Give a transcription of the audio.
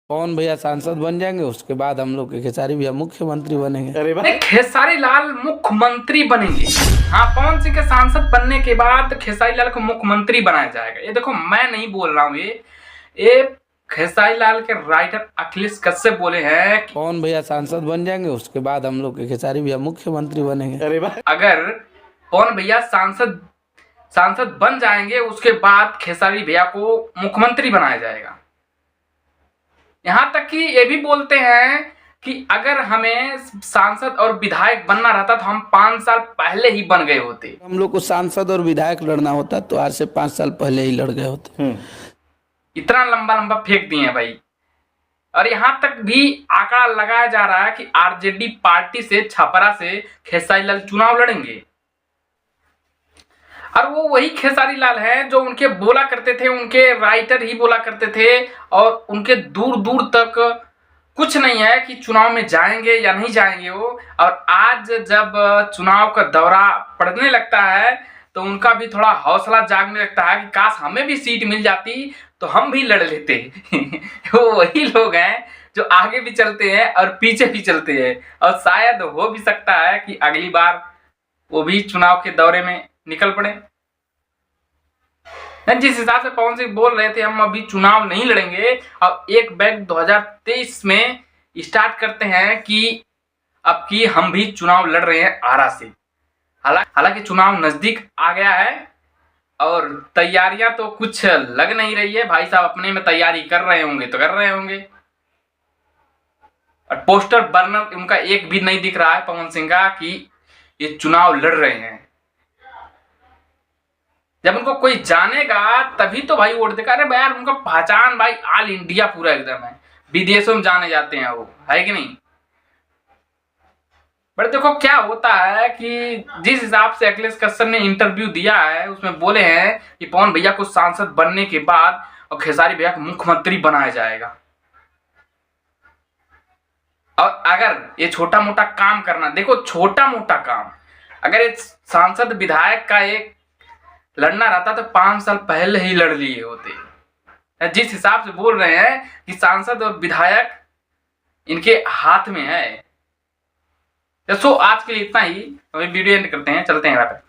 पवन भैया सांसद बन जाएंगे, उसके बाद हम लोग के खेसारी भैया मुख्यमंत्री बनेंगे। अरे भाई, खेसारी लाल मुख्यमंत्री बनेंगे। हाँ, पवन सिंह के सांसद बनने के बाद खेसारी लाल को मुख्यमंत्री बनाया जाएगा। ये देखो, मैं नहीं बोल रहा हूँ, ये खेसारी लाल के राइटर अखिलेश कश्यप बोले हैं कि पवन भैया सांसद बन जाएंगे, उसके बाद हम लोग के खेसारी भैया मुख्यमंत्री बनेंगे। अरे भाई, अगर पवन भैया सांसद बन जाएंगे, उसके बाद खेसारी भैया को मुख्यमंत्री बनाया जाएगा। यहां तक कि ये भी बोलते हैं कि अगर हमें सांसद और विधायक बनना रहता तो हम 5 साल पहले ही बन गए होते। हम लोग को सांसद और विधायक लड़ना होता तो आज से 5 साल पहले ही लड़ गए होते। इतना लंबा लंबा फेंक दिए भाई। और यहां तक भी आंकड़ा लगाया जा रहा है कि आरजेडी पार्टी से, छपरा से खेसारी लाल चुनाव लड़ेंगे। और वो वही खेसारी लाल हैं जो उनके बोला करते थे, उनके राइटर ही बोला करते थे, और उनके दूर दूर तक कुछ नहीं है कि चुनाव में जाएंगे या नहीं जाएंगे वो। और आज जब चुनाव का दौरा पड़ने लगता है तो उनका भी थोड़ा हौसला जागने लगता है कि काश हमें भी सीट मिल जाती तो हम भी लड़ लेते। वो वही लोग हैं जो आगे भी चलते हैं और पीछे भी चलते हैं, और शायद हो भी सकता है कि अगली बार वो भी चुनाव के दौरे में निकल पड़े। जिस हिसाब से पवन सिंह बोल रहे थे हम अभी चुनाव नहीं लड़ेंगे, और एक बैग 2023 में स्टार्ट करते हैं कि अब की हम भी चुनाव लड़ रहे हैं आरा से। हालांकि चुनाव नजदीक आ गया है और तैयारियां तो कुछ लग नहीं रही है। भाई साहब अपने में तैयारी कर रहे होंगे तो कर रहे होंगे, और पोस्टर बर्नर उनका एक भी नहीं दिख रहा है पवन सिंह का कि ये चुनाव लड़ रहे हैं। जब उनको कोई जानेगा तभी तो भाई वोट देगा। अरे यार, उनका पहचान भाई ऑल इंडिया पूरा एकदम है, विदेशों में जाने जाते हैं वो, है कि नहीं। बट देखो क्या होता है कि जिस हिसाब से अखिलेश कश्यप ने इंटरव्यू दिया है उसमें बोले हैं कि पवन भैया को सांसद बनने के बाद और खेसारी भैया को मुख्यमंत्री बनाया जाएगा। और अगर ये छोटा मोटा काम करना, देखो छोटा मोटा काम, अगर एक सांसद विधायक का एक लड़ना रहता तो 5 साल पहले ही लड़ लिए होते। जिस हिसाब से बोल रहे हैं कि सांसद और विधायक इनके हाथ में है। तो आज के लिए इतना ही, अभी वीडियो एंड करते हैं, चलते हैं यहाँ पे।